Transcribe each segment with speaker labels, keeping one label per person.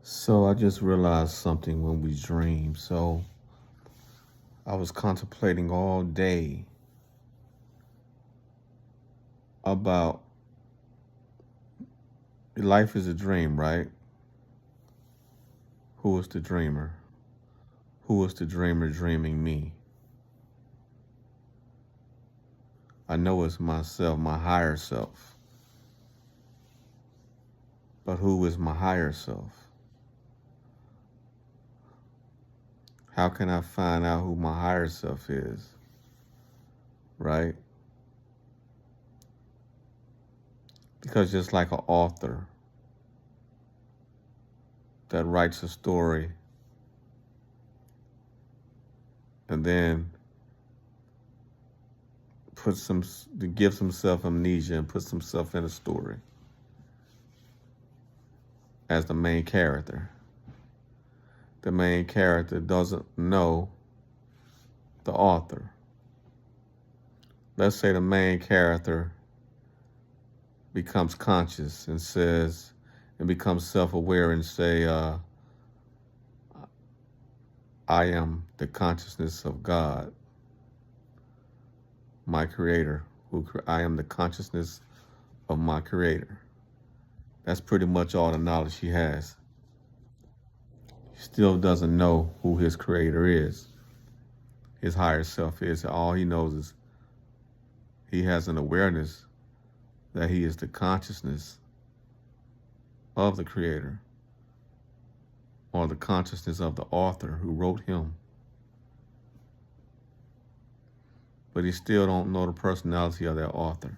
Speaker 1: So I just realized something when we dream. So I was contemplating all day about life is a dream, right? Who is the dreamer? Who is the dreamer dreaming me? I know it's myself, my higher self. But who is my higher self? How can I find out who my higher self is? Right? Because just like an author that writes a story and then gives himself amnesia and puts himself in a story as the main character. The main character doesn't know the author. Let's say the main character becomes conscious and becomes self-aware and say, I am the consciousness of God, my creator. I am the consciousness of my creator. That's pretty much all the knowledge he has. He still doesn't know who his creator is, his higher self is. All he knows is he has an awareness that he is the consciousness of the creator, or the consciousness of the author who wrote him. But he still don't know the personality of that author.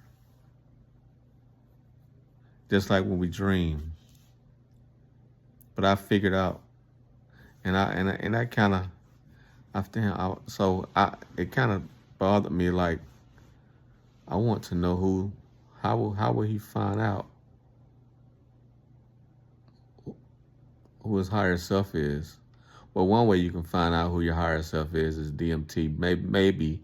Speaker 1: Just like when we dream. But I figured out, it kind of bothered me. Like, I want to know how will he find out who his higher self is? Well, one way you can find out who your higher self is DMT. Maybe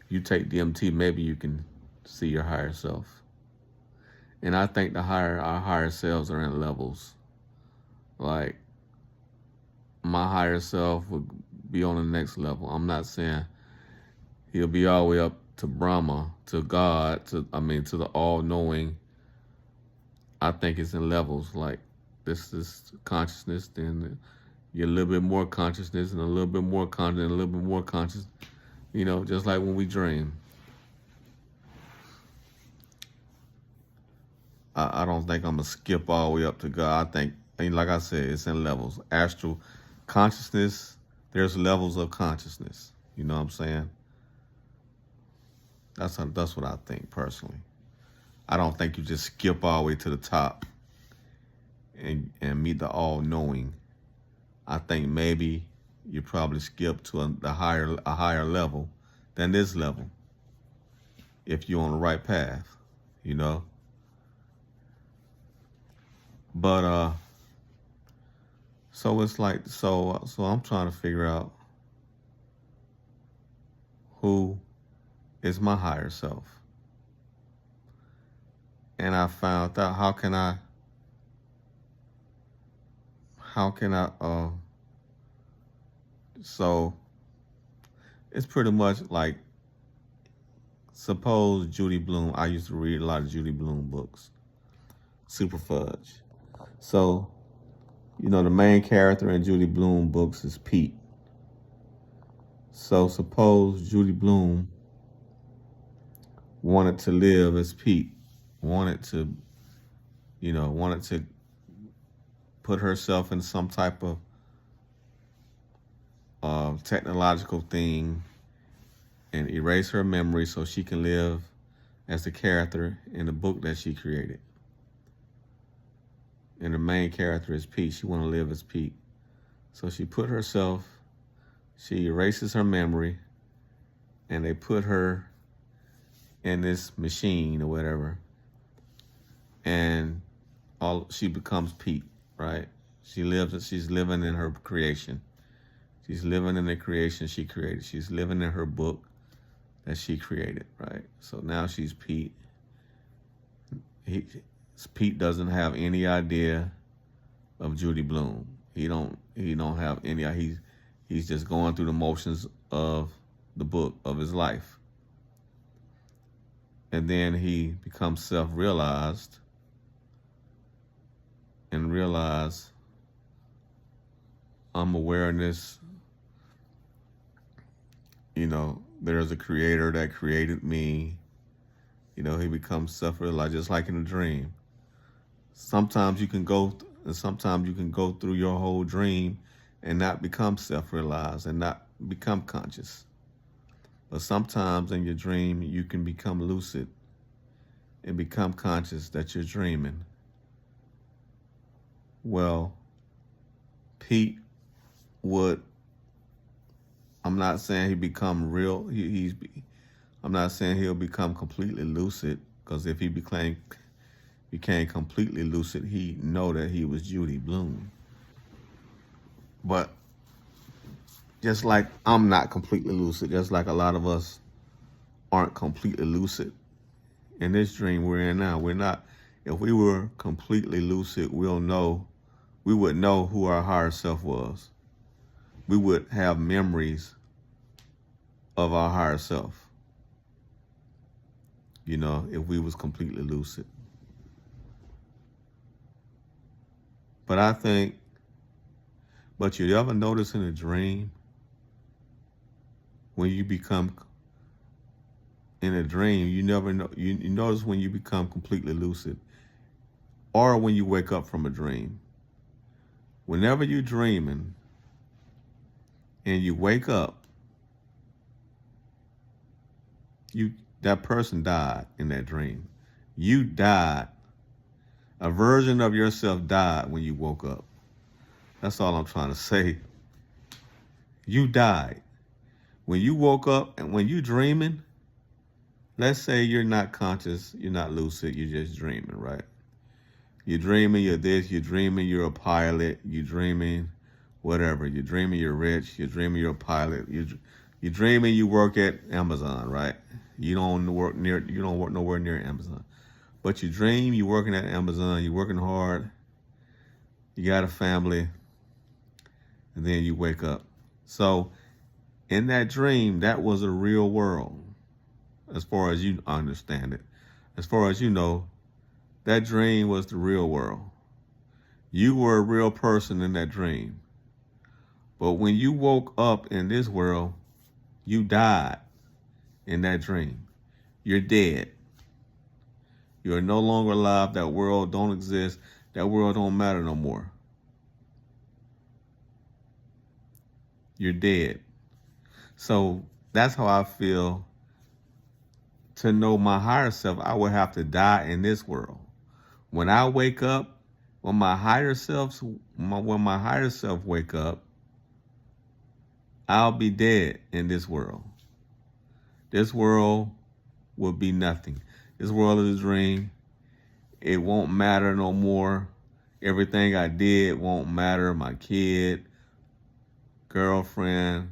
Speaker 1: you take DMT, maybe you can see your higher self. And I think our higher selves are in levels. Like, my higher self would be on the next level. I'm not saying he'll be all the way up to Brahma, to God, to the all-knowing. I think it's in levels. Like, this is consciousness, then you're a little bit more consciousness, and a little bit more conscious, and a little bit more conscious. Just like when we dream. I don't think I'm going to skip all the way up to God. I think, like I said, it's in levels. Astral consciousness, there's levels of consciousness. You know what I'm saying? That's what I think personally. I don't think you just skip all the way to the top and meet the all-knowing. I think maybe you probably skip to a higher level than this level if you're on the right path, But so it's like so I'm trying to figure out who is my higher self. And I found out how can I so it's pretty much like, suppose Judy Blume, I used to read a lot of Judy Blume books, Super Fudge. So, the main character in Judy Blume books is Pete. So suppose Judy Blume wanted to live as Pete, wanted to put herself in some type of technological thing and erase her memory so she can live as the character in the book that she created. And the main character is Pete. She want to live as Pete. So she erases her memory, and they put her in this machine or whatever, and she becomes Pete, right? She's living in her creation. She's living in the creation she created. She's living in her book that she created, right? So now she's Pete. Pete doesn't have any idea of Judy Blume. He don't have any. He's just going through the motions of the book of his life, and then he becomes self-realized and realize I'm awareness. There's a creator that created me. He becomes self-realized, just like in a dream. Sometimes you can go, and sometimes you can go through your whole dream and not become self-realized and not become conscious. But sometimes in your dream, you can become lucid and become conscious that you're dreaming. Well, Pete would. I'm not saying he become real. I'm not saying he'll become completely lucid, because if he became completely lucid, he know that he was Judy Blume. But just like I'm not completely lucid, just like a lot of us aren't completely lucid in this dream we're in now. We're not. If we were completely lucid, we would know who our higher self was. We would have memories of our higher self, if we was completely lucid. But you ever notice in a dream, when you become in a dream, you never know, you notice when you become completely lucid, or when you wake up from a dream. Whenever you're dreaming and you wake up, that person died in that dream. You died. A version of yourself died when you woke up. That's all I'm trying to say. You died. When you woke up and when you're dreaming, let's say you're not conscious, you're not lucid, you're just dreaming, right? You're dreaming you're this, you're dreaming you're a pilot, you're dreaming whatever. You're dreaming you're rich, you're dreaming you're a pilot, you're dreaming you work at Amazon, right? You don't work nowhere near Amazon. But you dream you're working at Amazon, you're working hard, you got a family, and then you wake up. So in that dream, that was a real world, as far as you understand it. As far as you know, that dream was the real world. You were a real person in that dream. But when you woke up in this world, you died in that dream. You're dead. You're no longer alive. That world don't exist. That world don't matter no more. You're dead. So that's how I feel. To know my higher self, I would have to die in this world. When I wake up, when my higher self wake up, I'll be dead in this world. This world will be nothing. This world is a dream. It won't matter no more. Everything I did won't matter. My kid, girlfriend,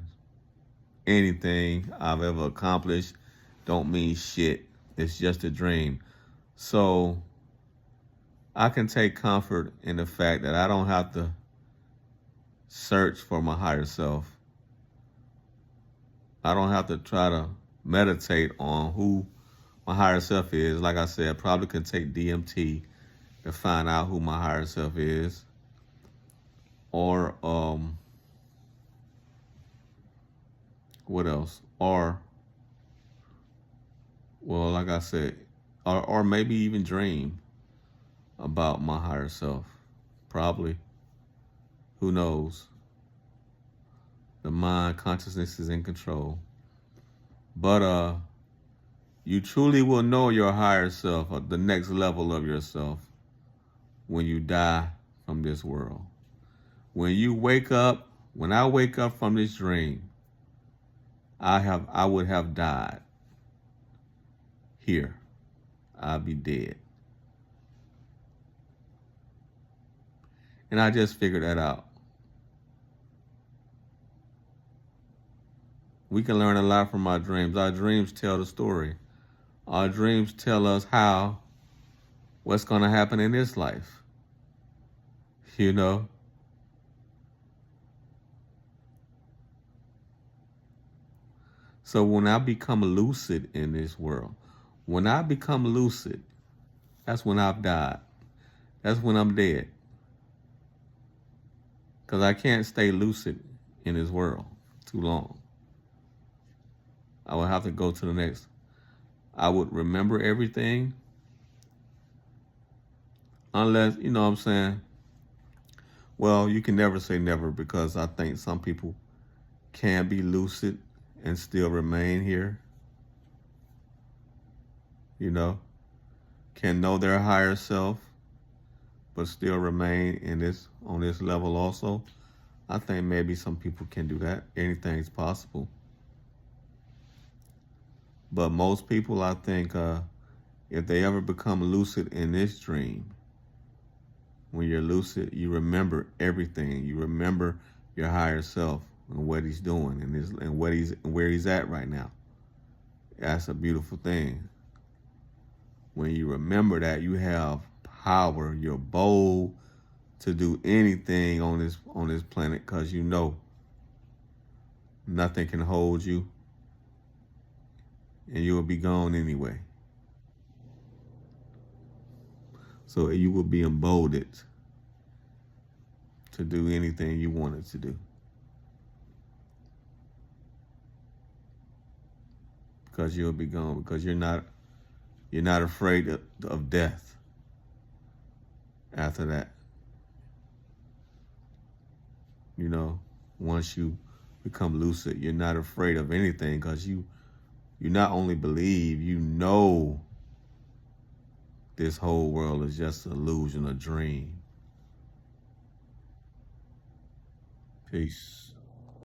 Speaker 1: anything I've ever accomplished don't mean shit. It's just a dream. So I can take comfort in the fact that I don't have to search for my higher self. I don't have to try to meditate on who my higher self is. Like I said, I probably can take DMT to find out who my higher self is. Or what else? Or, well, like I said, or maybe even dream about my higher self. Probably. Who knows? The mind, consciousness is in control. But you truly will know your higher self, or the next level of yourself, when you die from this world. When you wake up, when I wake up from this dream, I would have died here. I'll be dead. And I just figured that out. We can learn a lot from our dreams. Our dreams tell the story. Our dreams tell us what's going to happen in this life. So when I become lucid in this world, when I become lucid, that's when I've died. That's when I'm dead. Because I can't stay lucid in this world too long. I would have to go to the next. I would remember everything unless, you know what I'm saying? Well, you can never say never because I think some people can be lucid and still remain here, you know, can know their higher self, but still remain in this on this level also. I think maybe some people can do that. Anything's possible. But most people, I think, if they ever become lucid in this dream, when you're lucid, you remember everything. You remember your higher self and what he's doing and where he's at right now. That's a beautiful thing. When you remember that, you have power. You're bold to do anything on this planet because you know nothing can hold you, and you will be gone anyway. So you will be emboldened to do anything you wanted to do because you'll be gone because you're not afraid of death after that. You know, once you become lucid, you're not afraid of anything because you not only believe, you know this whole world is just an illusion, a dream. Peace.